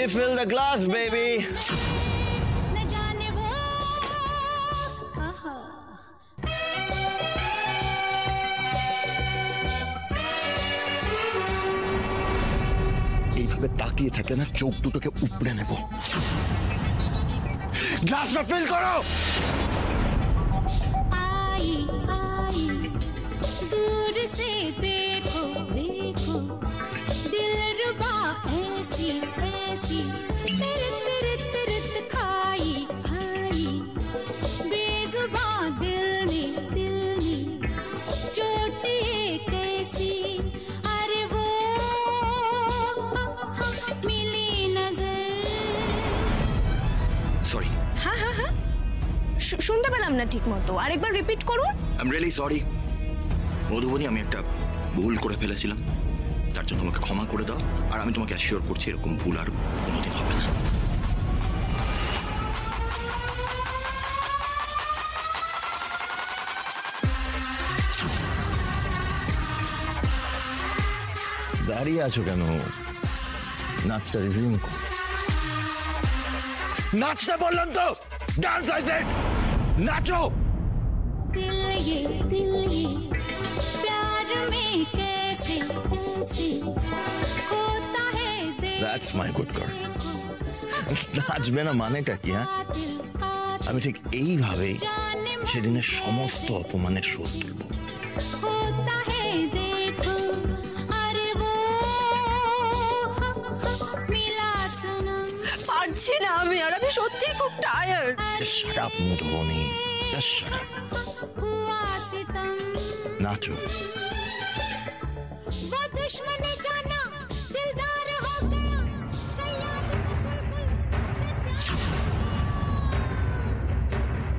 Refill the glass, baby. এইভাবে তাকিয়ে থাকলে না চোখ দুটোকে উপড়ে নেব। গ্লাসটা ফিল করো। दूर से देखो देखो दिलरुबा ऐसी ऐसी तिरत तिरत तिरत खाई खाई बेजुबां दिल ने चोट ये कैसी अरे वो मिली नजर। সরি। হ্যাঁ হ্যাঁ হ্যাঁ শুনতে পেলাম না ঠিক মতো, আরেকবার রিপিট করুন। I am really sorry Madhubani, আমি একটা ভুল করে ফেলেছিলাম, তার জন্য আমাকে ক্ষমা করে দাও। আর আমি তোমাকে অ্যাসিওর করছি এরকম ভুল আর কোনোদিন হবে না। দাঁড়িয়ে আছো কেন? নাচটা রিজিউম করো। নাচতে বললাম তো, ডান্স আই সেড, নাচো। दिल ये प्यार में कैसे कैसे होता है। That's my good girl. নাচবে না মানেটা কি? হ্যাঁ, আমি ঠিক এইভাবেই সেদিনের সমস্ত অপমানের শোধ তুলব। होता है देखो अरे वो मिला सनम। পারছি না আমি, আর আমি সত্যি খুব tired. Just shut up, Madhubani, just shut up. हुआ सितम নাচো। वो दुश्मन जाना दिलदार हो गया सयाद बुलबुल से प्यार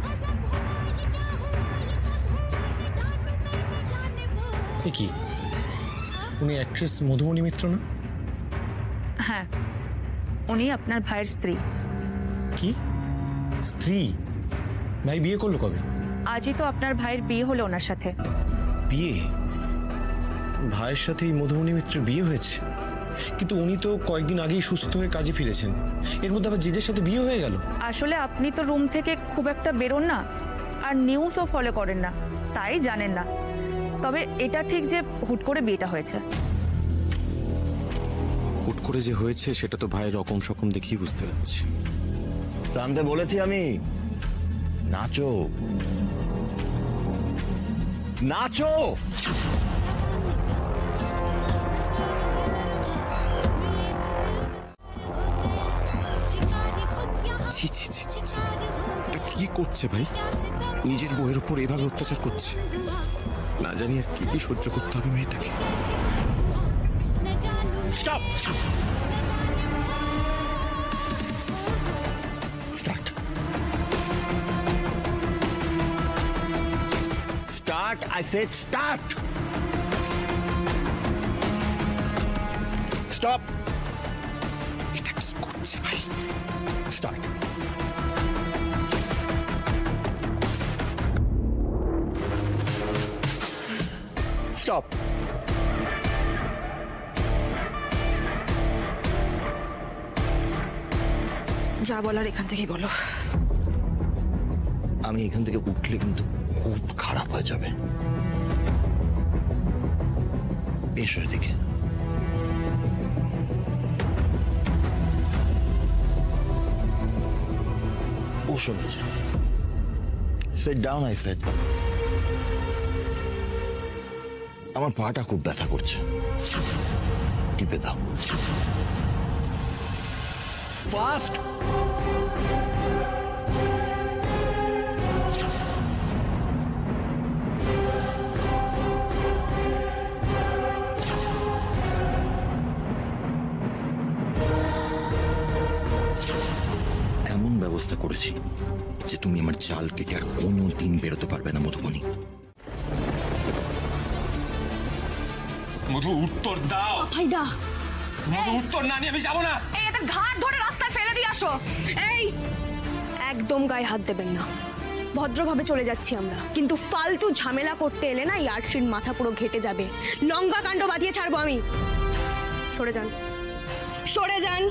गजब हुआ ये क्या हुआ ये कब हुआ न जाने वो। কি উনি অ্যাক্ট্রেস মধুমণি মিত্র না? হ্যাঁ, উনি আপনার ভাইয়ের স্ত্রী। কি স্ত্রী? ভাই বিয়ে করলো কবে? আজই তো আপনার ভাইয়ের বিয়ে হলো ওনার সাথে। বিয়ে? ভাইয়ের সাথে এই মধুমণি মিত্রের বিয়ে হয়েছে? কিন্তু উনি তো কয়েকদিন আগেই সুস্থ হয়ে কাজে ফিরেছেন, এর মধ্যে আবার জেজের সাথে বিয়ে হয়ে গেল। আসলে আপনি তো রুম থেকে খুব একটা বেরোন না, আর নিউজও ফলো করেন না, তাই জানেন না। তবে এটা ঠিক যে হুট করে বিয়েটা হয়েছে। হুট করে যে হয়েছে সেটা তো ভাইয়ের রকম সকম দেখেই বুঝতে পারছি। টানতে বলেছি আমি। নাচো নাচো। ছি ছি ছি ছি, এটা কি করছে ভাই? নিজের বউয়ের উপর এভাবে অত্যাচার করছে। না জানি আর কি কি সহ্য করতে হবে মেয়েটাকে। Stop! Start. Start, I said start! Stop! এটা কি করছে ভাই? Start. Stop! যা বলার এখান থেকেই বলো। আমি এখান থেকে উঠলে কিন্তু খুব খারাপ হয়ে যাবে। এসো এদিকে। বসো নিচে। Sit down, I said. আমার পাটা খুব ব্যথা করছে, টিপে দাও। ফাস্ট। এমন ব্যবস্থা করেছি যে তুমি আমার চাল কেটে আর কোনো দিন বেরোতে পারবে না মধুবনী। মধু উত্তর দাও। ভাইডা মধু উত্তর না নিয়ে আমি যাবো না। এই এটা ঘাট ধরে রাস্তায় ফেলে দিয়ে আসো। এই একদম গায়ে হাত দেবেন না, ভদ্রভাবে চলে যাচ্ছি আমরা, কিন্তু ফালতু ঝামেলা করতে এলে না এই আরশির মাথা পুরো ঘেটে যাবে। লঙ্কা কাণ্ড বাঁধিয়ে ছাড়বো আমি। সরে যান, সরে যান।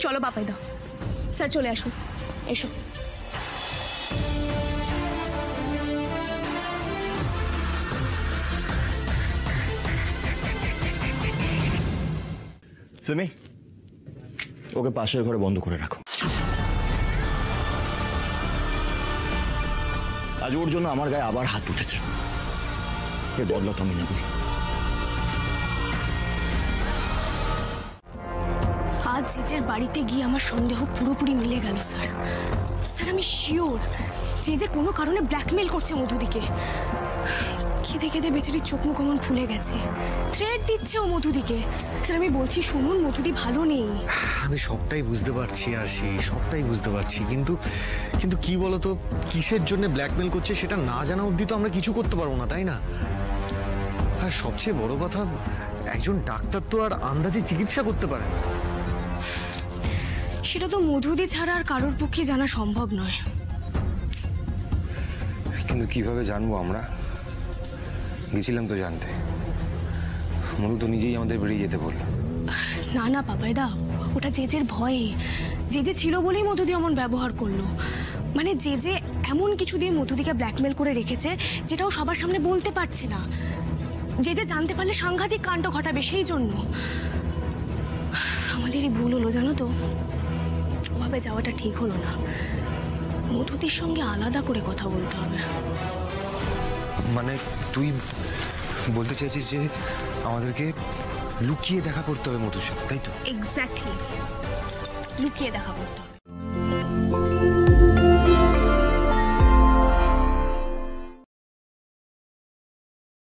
চলো বাপাই দা, স্যার চলে আসুন, এসো। সিমি, ওকে পাশের ঘরে বন্ধ করে রাখো। আজ ওর জন্য আমার গায়ে আবার হাত উঠেছে, এ বদলা তো আমি নেবই। আজ জেজের বাড়িতে গিয়ে আমার সন্দেহ পুরোপুরি মিলে গেল স্যার। স্যার আমি শিওর জেজে কোনো কারণে ব্ল্যাকমেল করছে মধুদিকে। কেঁদে কেঁদে বেচারির চোখ মুখ অমন ফুলে গেছে, থ্রেট দিচ্ছে ও মধুদিকে। স্যার আমি বলছি শুনুন, মধুদি ভালো নেই। আমি সবটাই বুঝতে পারছি আর সবটাই বুঝতে পারছি, কিন্তু কিন্তু কি বলতো, কিসের জন্য ব্ল্যাকমেল করছে সেটা না জানা অবধি তো আমরা কিছু করতে পারবো না, তাই না? আর সবচেয়ে বড় কথা, একজন ডাক্তার তো আর আন্দাজে চিকিৎসা করতে পারে না। সেটা তো মধুদি ছাড়া আর কারোর পক্ষে জানা সম্ভব নয়। কিন্তু কিভাবে জানবো আমরা? গেছিলাম তো জানতে, মনু তো নিজেই আমাদের বেরিয়ে যেতে বললো। না না পাপাইদা, ওটা জেজের ভয়ে। জেজে ছিল বলেই মধুদি এমন ব্যবহার করলো। মানে জেজে এমন কিছু দিয়ে মধুদিকে ব্ল্যাকমেল করে রেখেছে যেটাও সবার সামনে বলতে পারছে না। জেজে জানতে পারলে সাংঘাতিক কাণ্ড ঘটাবে, সেই জন্য আমাদেরই ভুল হলো জানো তো। ওভাবে যাওয়াটা ঠিক হলো না, মধুদির সঙ্গে আলাদা করে কথা বলতে হবে। মানে তুই বলতে চাইছিস যে আমাদেরকে লুকিয়ে দেখা করতে হবে মধুর সাথে, তাই তো? এক্স্যাক্টলি, লুকিয়ে দেখা করতে হবে।